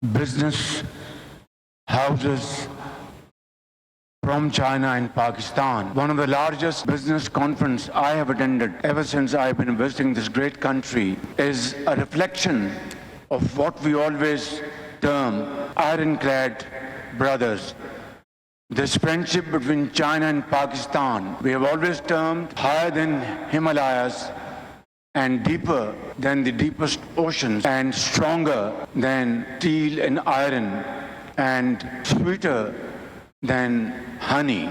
business houses from China and Pakistan. One of the largest business conferences I have attended ever since I've been visiting this great country is a reflection of what we always term ironclad brothers. This friendship between China and Pakistan, we have always termed higher than Himalayas and deeper than the deepest oceans and stronger than steel and iron and sweeter than honey.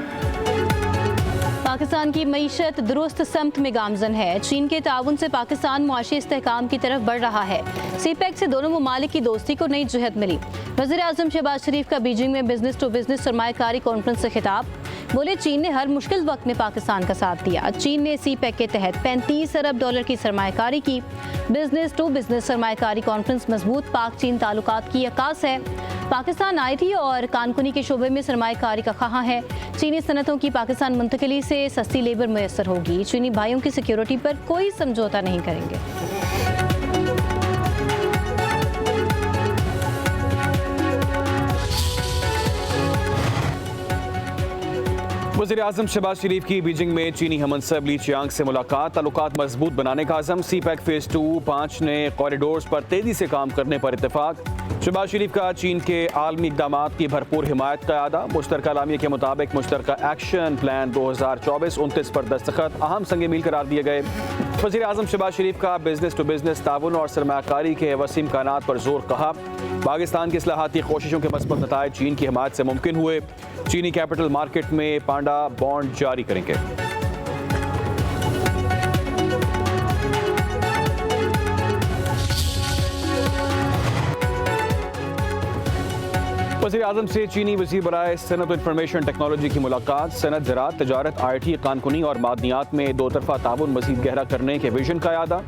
Pakistan की मईशत दुरुस्त समत में गामजन है। चीन के ताउन से पाकिस्तान मुआशी इस्तेहकाम की तरफ बढ़ रहा है। सीपेक से दोनों ममालिक की दोस्ती को नई जहत मिली। वज़ीर आज़म शहबाज शरीफ का बीजिंग में बिजनेस टू बिजनेस सरमायाकारी कॉन्फ्रेंस से खिताब। बोले, चीन ने हर मुश्किल वक्त में पाकिस्तान का साथ दिया। चीन ने सीपेक के तहत 35 अरब डॉलर की सरमायाकारी की। बिजनेस टू बिजनेस सरमायाकारी कॉन्फ्रेंस मजबूत पाक चीन ताल्लुकात की अक्कास है। पाकिस्तान IT और कानकुनी के शोबे में सरमायाकारी का ख़्वाह है। चीनी सनतों की पाकिस्तान मुंतकिली से सस्ती लेबर मैसर होगी। चीनी भाइयों की सिक्योरिटी पर कोई समझौता नहीं करेंगे। वज़ीर आज़म शहबाज शरीफ की बीजिंग में चीनी हमनसब ली चियांग से मुलाकात। ताल्लुकात मजबूत बनाने का आज़म। सीपैक फेज़ 2-5 ने कॉरिडोर्स पर तेज़ी से काम करने पर इत्तेफाक। शहबाज शरीफ का चीन के आलमी इक़दामात की भरपूर हिमायत का अदा। मुश्तरका लामिया के मुताबिक मुश्तरका एक्शन प्लान 2024-29 पर दस्तखत अहम संग मील करार दिए गए। वज़ीर आज़म शहबाज शरीफ का बिजनेस टू बिजनेस ताउन और सरमायाकारी के वसीम इम्कानात पर जोर कहा। पाकिस्तान की इस्लाहाती कोशिशों के मस्बत नताइज चीन की हिमायत से मुमकिन हुए। चीनी कैपिटल मार्केट में पांडा बॉन्ड जारी करेंगे। वज़ीर आज़म से चीनी वज़ीर बराए सनत और इंफॉर्मेशन टेक्नोलॉजी की मुलाकात। सनत, ज़राअत, तजारत, IT, कानकुनी और मादनियात में दो तरफ़ा ताउन मज़ीद गहरा करने के विजन का यादा।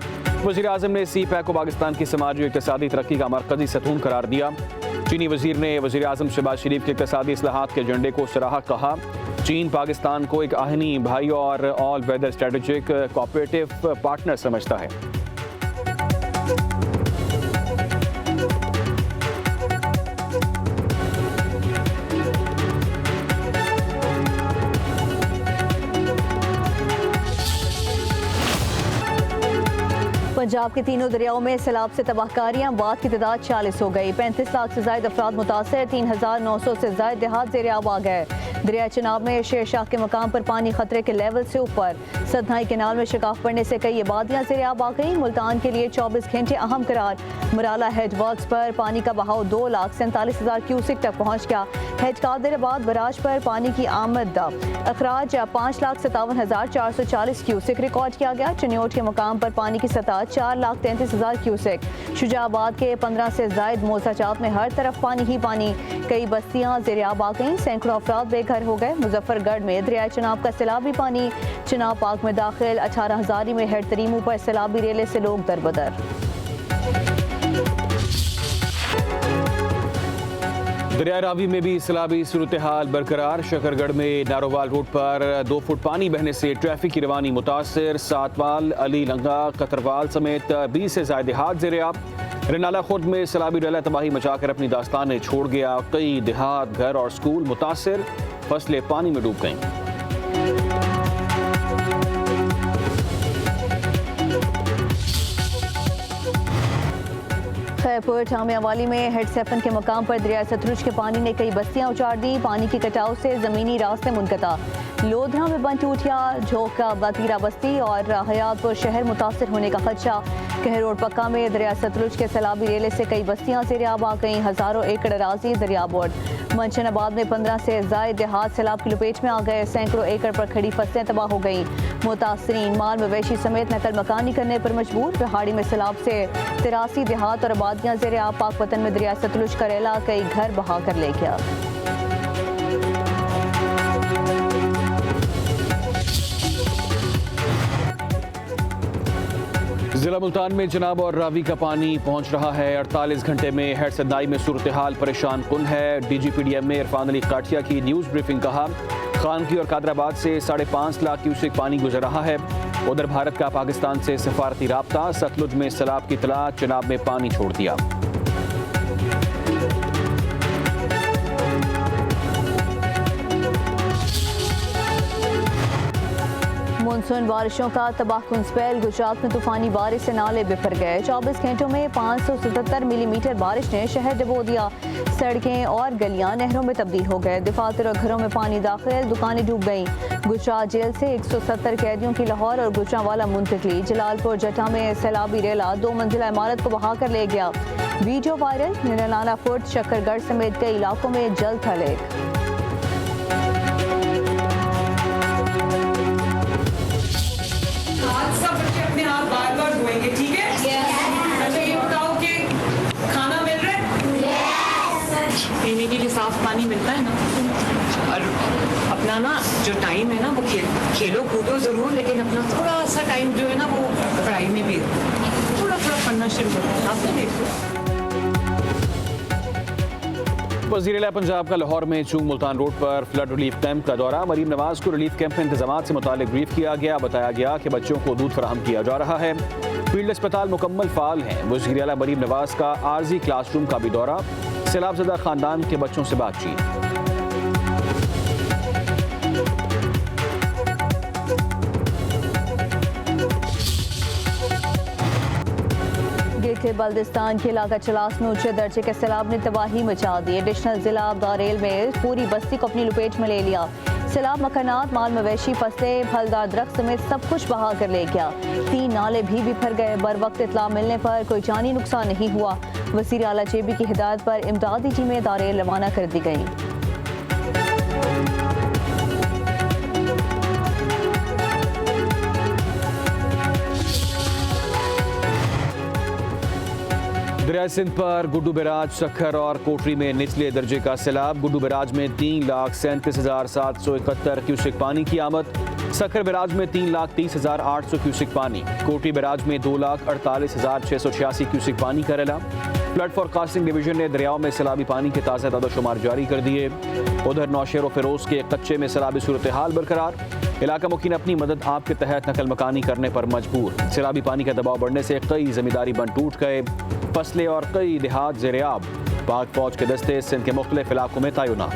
वज़ीर आज़म ने सीपैक को पाकिस्तान की समाजी और इक़्तिसादी तरक्की का मरकज़ी सतून करार दिया। चीनी वज़ीर ने वज़ीर आज़म शहबाज शरीफ के इक़्तिसादी इस्लाहात के एजेंडे को सराहा। कहा, चीन पाकिस्तान को एक आहनी भाई और all weather strategic cooperative partner समझता है। पंजाब के तीनों दरियाओं में सैलाब से तबाहकारियां। वाद की तादाद 40 हो गई। 35 लाख से ज्यादा अफराद मुतासर। 3900 से ज्यादा देहात ज़ेर-ए-आब आ गए। दरिया चिनाब में शेरशाह के मकाम पर पानी खतरे के लेवल से ऊपर। सदनाई कैनाल में शिकाफ पड़ने से कई आबादियां ज़ेर-ए-आब आ गई। मुल्तान के लिए 24 घंटे अहम करार। मराला हेड वर्क्स पर पानी का बहाव 2,47,000 क्यूसिक तक पहुँच गया। हेड कादिराबाद बराज पर पानी की आमद अखराज 5,57,440 क्यूसिक रिकॉर्ड किया गया। चनियोट के मकाम पर पानी की सतह 4,33,000 क्यूसिक। शुजाबाद के 15 से जायद मौजाजात में हर तरफ पानी ही पानी। कई बस्तियां ज़ेर-ए-आब आ गईं। सैकड़ों अफराद बेघर हो गए। मुजफ्फरगढ़ में दरिया चिनाब का सैलाबी पानी। चिनाब पार्क में दाखिल 18,000 में हेड तरीमू पर सैलाबी रेले से लोग दरबदर। दरिया रावी में भी सैलाबी सूरत हाल बरकरार। शकरगढ़ में नारोवाल रोड पर 2 फुट पानी बहने से ट्रैफिक की रवानी मुतासर। सातवाल, अली लंगा, कतरवाल समेत 20 से ज्यादा देहात ज़ेर-ए-आब। रनाला खुर्द में सैलाबी रेला तबाही मचाकर अपनी दास्तानें छोड़ गया। कई देहात, घर और स्कूल मुतासर। फसलें पानी में डूब गईं। खैरपुर ठामियावाली में हेड सेफन के मकाम पर दरिया सतलुज के पानी ने कई बस्तियां उजाड़ दी। पानी की कटाव से जमीनी रास्ते मुनक़ता। लोधरा में बन टूटिया, झोंका, बतीरा बस्ती और हयातपुर शहर मुतासर होने का खदशा। कहर रोड पक्का में दरिया सतलुज के सैलाबी रेले से कई बस्तियां ज़ेर-ए-आब आ गईं। हज़ारों एकड़ अराजी दरियाबोर्ड। मंशनाबाद में 15 से ज्यादा देहात सैलाब की लपेट में आ गए। सैकड़ों एकड़ पर खड़ी फसलें तबाह हो गईं। मुतासरीन माल मवेशी समेत नकल मकानी करने पर मजबूर। पहाड़ी में सैलाब से 83 देहात और आबादियां ज़ेर-ए-आब। पाक वतन में दरिया सतलुज का रेला कई घर बहा कर ले गया। जिला मुल्तान में जनाब और रावी का पानी पहुंच रहा है। 48 घंटे में हेड सदनाई में सूरत हाल परेशान कुन है। DGPDM इरफान अली काटिया की न्यूज़ ब्रीफिंग। कहा, खानकी और कादराबाद से 5.5 लाख क्यूसेक पानी गुजर रहा है। उधर भारत का पाकिस्तान से सफारती राब्ता। सतलुज में सैलाब की इतला, चिनाब में पानी छोड़ दिया। मानसून बारिशों का तबाहकुन स्पेल, गुजरात में तूफानी बारिश से नाले बिफर गए। 24 घंटों में 577 मिलीमीटर बारिश ने शहर डुबो दिया। सड़कें और गलियां नहरों में तब्दील हो गए। दफातर और घरों में पानी दाखिल, दुकानें डूब गईं। गुजरात जेल से 170 कैदियों की लाहौर और गुजरांवाला मुंतकली। जलालपुर जटा में सैलाबी रेला 2 मंजिला इमारत को बहा कर ले गया। वीडियो वायरल, निरालाना फुट, शक्करगढ़ समेत कई इलाकों में जल थले। सब बच्चे अपने हाथ बार बार धोएंगे, ठीक है? अच्छा ये बताओ कि खाना मिल रहा है? पीने के लिए साफ पानी मिलता है ना? और अपना ना जो टाइम है ना वो खेलो कूदो जरूर, लेकिन अपना थोड़ा सा टाइम जो है ना वो पढ़ाई में भी थोड़ा पढ़ना शुरू करो। आपने देखो वज़ीर-ए-आला पंजाब का लाहौर में चूंग मुल्तान रोड पर फ्लड रिलीफ कैंप का दौरा। मरीम नवाज को रिलीफ कैंप में इंतजाम से मुतालिक ब्रीफ किया गया। बताया गया कि बच्चों को दूध फराहम किया जा रहा है। फील्ड अस्पताल मुकम्मल फाल हैं। वज़ीर-ए-आला मरीम नवाज का आर्जी क्लासरूम का भी दौरा। सैलाबज़दा खानदान के बच्चों से बातचीत। गिरते बल्दिस्तान के इलाका चलास में ऊंचे दर्जे के सैलाब ने तबाही मचा दी। एडिशनल जिला आबदारेल में पूरी बस्ती को अपनी लपेट में ले लिया। सैलाब मकानात, माल मवेशी, फसलें, फलदार दरख्त समेत सब कुछ बहा कर ले गया। 3 नाले भी बिफर गए। बर वक्त इतला मिलने पर कोई जानी नुकसान नहीं हुआ। वज़ीर आला जेबी की हिदायत पर इमदादी टीमें दारेल रवाना कर दी गईं। दरिया सिंध पर गुड्डू बैराज, सखर और कोटरी में निचले दर्जे का सैलाब। गुड्डू बैराज में 3,37,771 क्यूसेक पानी की आमद। सखर बैराज में 3,30,800 क्यूसेक पानी। कोटरी बैराज में 2,48,686 क्यूसेक पानी का रेला। फ्लड फोरकास्टिंग डिवीजन ने दरियाओं में सैलाबी पानी के ताज़ा दादोशुमार जारी कर दिए। उधर नौशेर और फिरोज के कच्चे में सैलाबी सूरत हाल बरकरार। इलाका मुखीन अपनी मदद आप के तहत नकल मकानी करने पर मजबूर। सैलाबी पानी का दबाव बढ़ने से कई जमींदारी बंद टूट गए। फसलें और कई देहात ज़ेर-ए-आब। पाक फौज के दस्ते सिंध के मुख्तलिफ इलाकों में तैनात।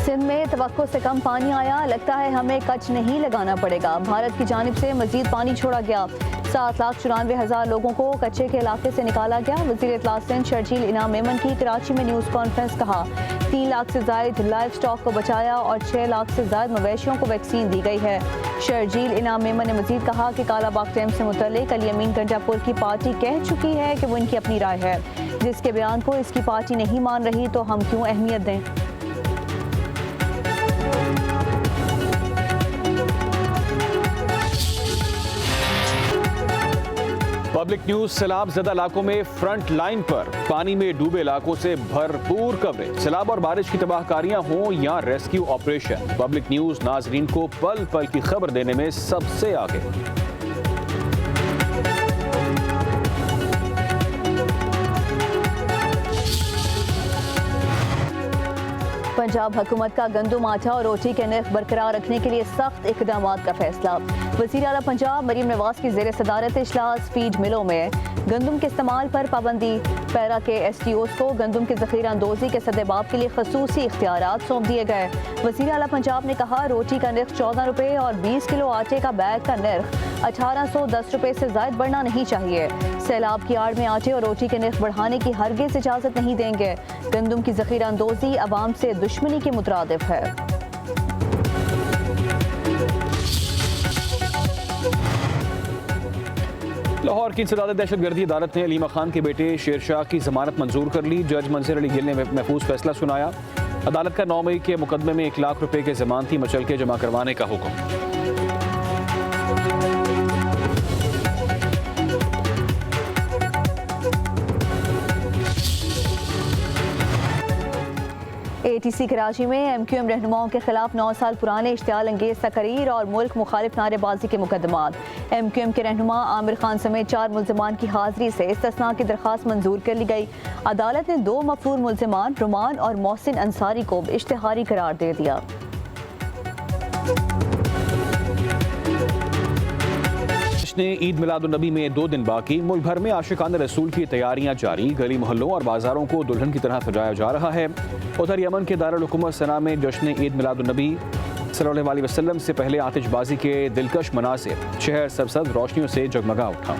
सिंध में तवक्को से कम पानी आया, लगता है हमें कच नहीं लगाना पड़ेगा। भारत की जानिब से मजीद पानी छोड़ा गया। 7,94,000 लोगों को कच्चे के इलाके से निकाला गया। वज़ीर इत्तला सिंध शर्जील इनाम मेमन की कराची में न्यूज़ कॉन्फ्रेंस। कहा 3 लाख से जायद लाइव स्टॉक को बचाया और 6 लाख से जायद मवेशियों को वैक्सीन दी गई है। शर्जील इनाम मेमन ने मजीद कहा कि कालाबाग डैम से मुतल्लिक अली अमीन गंडापुर की पार्टी कह चुकी है कि वो इनकी अपनी राय है। जिसके बयान को इसकी पार्टी नहीं मान रही तो हम क्यों अहमियत दें। पब्लिक न्यूज सैलाब ज़दा इलाकों में फ्रंट लाइन पर पानी में डूबे इलाकों से भरपूर कवरेज। सैलाब और बारिश की तबाहकारियां हों या रेस्क्यू ऑपरेशन, पब्लिक न्यूज नाजरीन को पल पल की खबर देने में सबसे आगे। पंजाब हुकूमत का गंदम, आटा और रोटी के नर्ख बरकरार रखने के लिए सख्त इकदाम का फैसला। वज़ीर आला पंजाब मरीम नवाज की ज़ेर सदारत इजलास। फीड मिलों में गंदम के इस्तेमाल पर पाबंदी। पैरा के STOs को गंदम की ज़ख़ीरा अंदोज़ी के सदेबाब के लिए खसूसी इख्तियारात सौंप दिए गए। वज़ीर आला पंजाब ने कहा रोटी का नर्ख 14 रुपये और 20 किलो आटे का बैग का नर्ख 1810 रुपये से ज़ायद बढ़ना नहीं चाहिए। सैलाब की आड़ में आटे और रोटी के नर्ख बढ़ाने की हरगिज़ इजाज़त नहीं देंगे। गंदम की ज़ख़ीरा अंदोज़ी अवाम से दुश्मनी के मुतरादिफ है। लाहौर की इंसदाद दहशतगर्दी अदालत ने अलीमा खान के बेटे शेरशाह की जमानत मंजूर कर ली। जज मंजर अली गिल ने महफूज फैसला सुनाया। अदालत का 9 मई के मुकदमे में 1 लाख रुपए के जमानती मचलके जमा करवाने का हुक्म। ATC कराची में MQM रहनुमाओं के खिलाफ 9 साल पुराने इश्तियाल अंगेज तकरीर और मुल्क मुखालिफ नारेबाजी के मुकदमात। MQM के रहनुमा आमिर खान समेत 4 मुल्ज़िमान की हाजिरी से इस्तिस्ना की दरख्वास्त मंजूर कर ली गई। अदालत ने 2 मफरूर मुल्ज़िमान रुमान और मोहसिन अंसारी को इश्तिहारी करार दे दिया। जश्न ईद मिलादुन्नबी में 2 दिन बाकी। मुल्क भर में आशिकान रसूल की तैयारियां जारी। गली मोहल्लों और बाजारों को दुल्हन की तरह सजाया जा रहा है। उधर यमन के दारुल हुकूमत सना में जश्न ईद मिलादुन्नबी सल्लल्लाहु अलैहि वसल्लम से पहले आतिशबाजी के दिलकश मनासिर, शहर सरसब्ज रोशनियों से जगमगा उठा।